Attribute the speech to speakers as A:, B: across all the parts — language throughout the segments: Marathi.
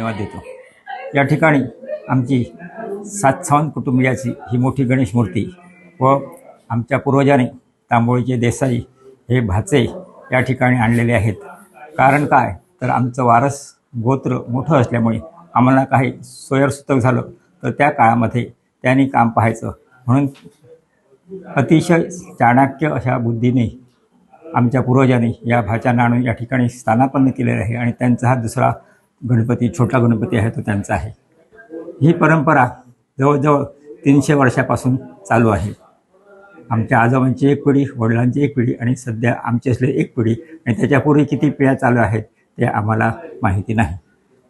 A: धन्यवाद देतो। या ठिकाणी आमची 7 सावंत कुटुंबियाची ही मोठी गणेश मूर्ती व आमच्या पूर्वजांनी तांबोळीचे देसाई हे भाचे या ठिकाणी आणलेले आहेत। कारण काय तर आमचं वारस गोत्र मोठं असल्यामुळे आम्हाला काही सोयरसूतक झालं तर त्या काळामध्ये त्यांनी काम पाहायचं म्हणून अतिशय चाणक्य अशा बुद्धीने आमच्या पूर्वजांनी या भाच्यांना आणून या ठिकाणी स्थानापन्न केलेलं आहे आणि त्यांचा हा दुसरा गणपती छोटा गणपती आहे तो त्यांचा आहे। ही परंपरा जवळजवळ 300 वर्षापासून चालू आहे। आमच्या आजोबांची एक पिढी, वडिलांची एक पिढी आणि सध्या आमची असलेली एक पिढी आणि त्याच्यापूर्वी किती पिढ्या चालू आहेत ते आम्हाला माहिती नाही।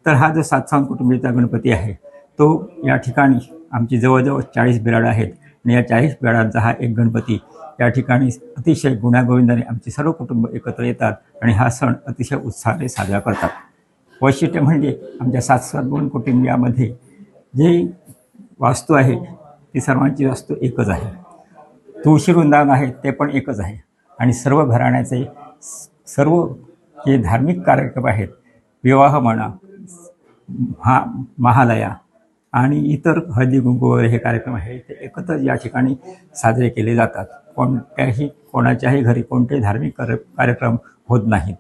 A: तर हा जो 7 सावंत कुटुंबीचा गणपती आहे तो या ठिकाणी आमची जवळजवळ 40 बिराडं आहेत आणि या 40 बिराडांचा हा एक गणपती या ठिकाणी अतिशय गुण्यागोविंदाने आमचे सर्व कुटुंब एकत्र येतात आणि हा सण अतिशय उत्साहाने साजरा करतात। वैशिष्ट्य म्हणजे आमच्या 7 सावंत कुटुंबियामध्ये जे वास्तू आहे ती सर्वांची वास्तू एकच आहे। तुळशी वृंदावन आहे ते पण एकच आहे आणि सर्व घराण्याचे सर्व जे धार्मिक कार्यक्रम आहेत, विवाह म्हणा, महालया आणि इतर हळदी कुंकू वगैरे हे कार्यक्रम आहे ते एकत्र या ठिकाणी साजरे केले जातात। कोणाच्याही घरी कोणतेही धार्मिक कार्यक्रम होत नाहीत,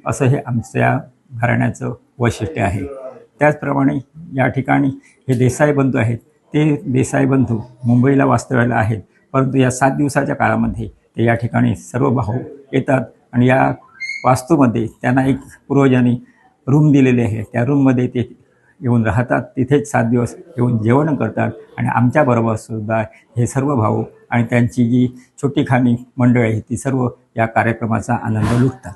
A: असं हे आमच्या घराण्याचं वैशिष्ट्य आहे। त्याचप्रमाणे या ठिकाणी हे देसाई बंधू आहेत ते देसाई बंधू मुंबईला वास्तव्याला आहेत, परंतु या 7 दिवसाच्या काळामध्ये ते या ठिकाणी सर्व भाऊ येतात आणि या वास्तूमध्ये त्यांना एक पूर्वजांनी रूम दिलेली आहे। त्या रूममध्ये ते येऊन राहतात, तिथेच 7 दिवस येऊन जेवण करतात आणि आमच्याबरोबरसुद्धा हे सर्व भाऊ आणि त्यांची जी छोटी खानी मंडळी आहे ती सर्व या कार्यक्रमाचा आनंद लुटतात।